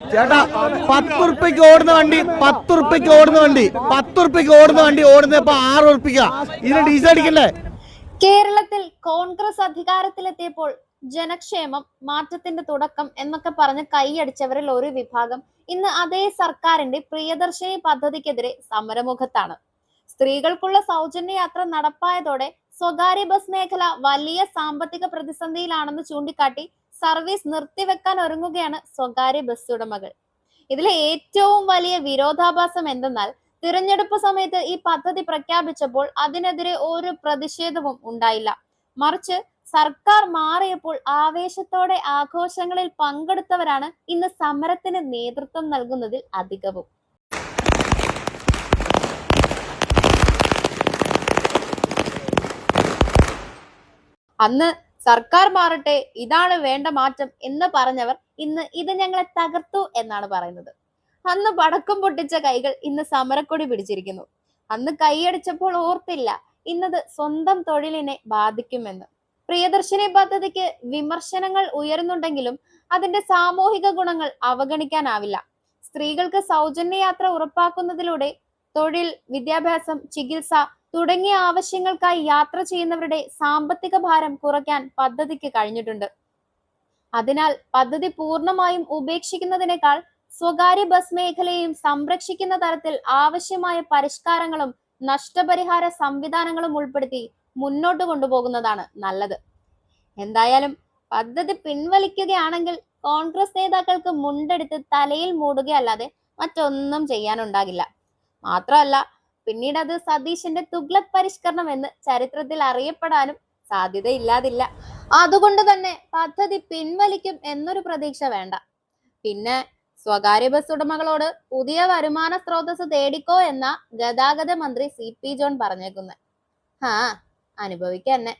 ചേട്ടാ 10 ഉറുപ്പിക്ക് ഓടുന്ന വണ്ടി 10 ഉറുപ്പിക്ക് ഓടുന്ന വണ്ടി 10 ഉറുപ്പിക്ക് ഓടുന്ന വണ്ടി ഓടുന്നപ്പോ 6 ഉറുപ്പിക്ക ഇതിന് ഡീസൽ അടിക്കണ്ടേ? കേരളത്തിൽ കോൺഗ്രസ് അധികാരത്തിലെത്തിയപ്പോൾ ജനക്ഷേമം മാറ്റത്തിന്റെ തുടക്കം എന്നൊക്കെ പറഞ്ഞ് കൈയടിച്ചവരിൽ ഒരു വിഭാഗം ഇന്ന് അതേ സർക്കാരിന്റെ പ്രിയദർശിനി പദ്ധതിക്കെതിരെ സമരമുഖത്താണ്. സ്ത്രീകൾക്കുള്ള സൗജന്യ യാത്ര നടപ്പായതോടെ സ്വകാര്യ ബസ് മേഖല വലിയ സാമ്പത്തിക പ്രതിസന്ധിയിലാണെന്ന് ചൂണ്ടിക്കാട്ടി സർവീസ് നിർത്തിവെക്കാൻ ഒരുങ്ങുകയാണ് സ്വകാര്യ ബസ് ഉടമകൾ. ഇതിലെ ഏറ്റവും വലിയ വിരോധാഭാസം എന്തെന്നാൽ തിരഞ്ഞെടുപ്പ് സമയത്ത് ഈ പദ്ധതി പ്രഖ്യാപിച്ചപ്പോൾ അതിനെതിരെ ഒരു പ്രതിഷേധവും ഉണ്ടായില്ല. മറിച്ച് സർക്കാർ മാറിയപ്പോൾ ആവേശത്തോടെ ആഘോഷങ്ങളിൽ പങ്കെടുത്തവരാണ് ഇന്ന് സമരത്തിന് നേതൃത്വം നൽകുന്നതിൽ അധികവും. അന്ന് സർക്കാർ മാറട്ടെ, ഇതാണ് വേണ്ട മാറ്റം എന്ന് പറഞ്ഞവർ ഇന്ന് ഇത് ഞങ്ങളെ തകർത്തു എന്നാണ് പറയുന്നത്. അന്ന് പടക്കം പൊട്ടിച്ച കൈകൾ ഇന്ന് സമരക്കൊടി പിടിച്ചിരിക്കുന്നു. അന്ന് കൈയടിച്ചപ്പോൾ ഓർത്തില്ല ഇന്നത് സ്വന്തം തൊഴിലിനെ ബാധിക്കുമെന്ന്. പ്രിയദർശിനി പദ്ധതിക്ക് വിമർശനങ്ങൾ ഉയരുന്നുണ്ടെങ്കിലും അതിന്റെ സാമൂഹിക ഗുണങ്ങൾ അവഗണിക്കാനാവില്ല. സ്ത്രീകൾക്ക് സൗജന്യ യാത്ര ഉറപ്പാക്കുന്നതിലൂടെ തൊഴിൽ, വിദ്യാഭ്യാസം, ചികിത്സ തുടങ്ങിയ ആവശ്യങ്ങൾക്കായി യാത്ര ചെയ്യുന്നവരുടെ സാമ്പത്തിക ഭാരം കുറയ്ക്കാൻ പദ്ധതിക്ക് കഴിഞ്ഞിട്ടുണ്ട്. അതിനാൽ പദ്ധതി പൂർണ്ണമായും ഉപേക്ഷിക്കുന്നതിനേക്കാൾ സ്വകാര്യ ബസ് മേഖലയെയും സംരക്ഷിക്കുന്ന തരത്തിൽ ആവശ്യമായ പരിഷ്കാരങ്ങളും നഷ്ടപരിഹാര സംവിധാനങ്ങളും ഉൾപ്പെടുത്തി മുന്നോട്ട് കൊണ്ടുപോകുന്നതാണ് നല്ലത്. എന്തായാലും പദ്ധതി പിൻവലിക്കുകയാണെങ്കിൽ കോൺഗ്രസ് നേതാക്കൾക്ക് മുണ്ടെടുത്ത് തലയിൽ മൂടുകയല്ലാതെ മറ്റൊന്നും ചെയ്യാനുണ്ടാകില്ല. മാത്രമല്ല, പിന്നീട് അത് സതീശന്റെ തുഗ്ലക് പരിഷ്കരണം എന്ന് ചരിത്രത്തിൽ അറിയപ്പെടാനും സാധ്യതയില്ലാതില്ല. അതുകൊണ്ട് തന്നെ പദ്ധതി പിൻവലിക്കും എന്നൊരു പ്രതീക്ഷ വേണ്ട. പിന്നെ സ്വകാര്യ ബസ് ഉടമകളോട് പുതിയ വരുമാന സ്രോതസ് തേടിക്കോ എന്ന ഗതാഗത മന്ത്രി CP ജോൺ പറഞ്ഞേക്കുന്നത്. അനുഭവിക്കന്നെ.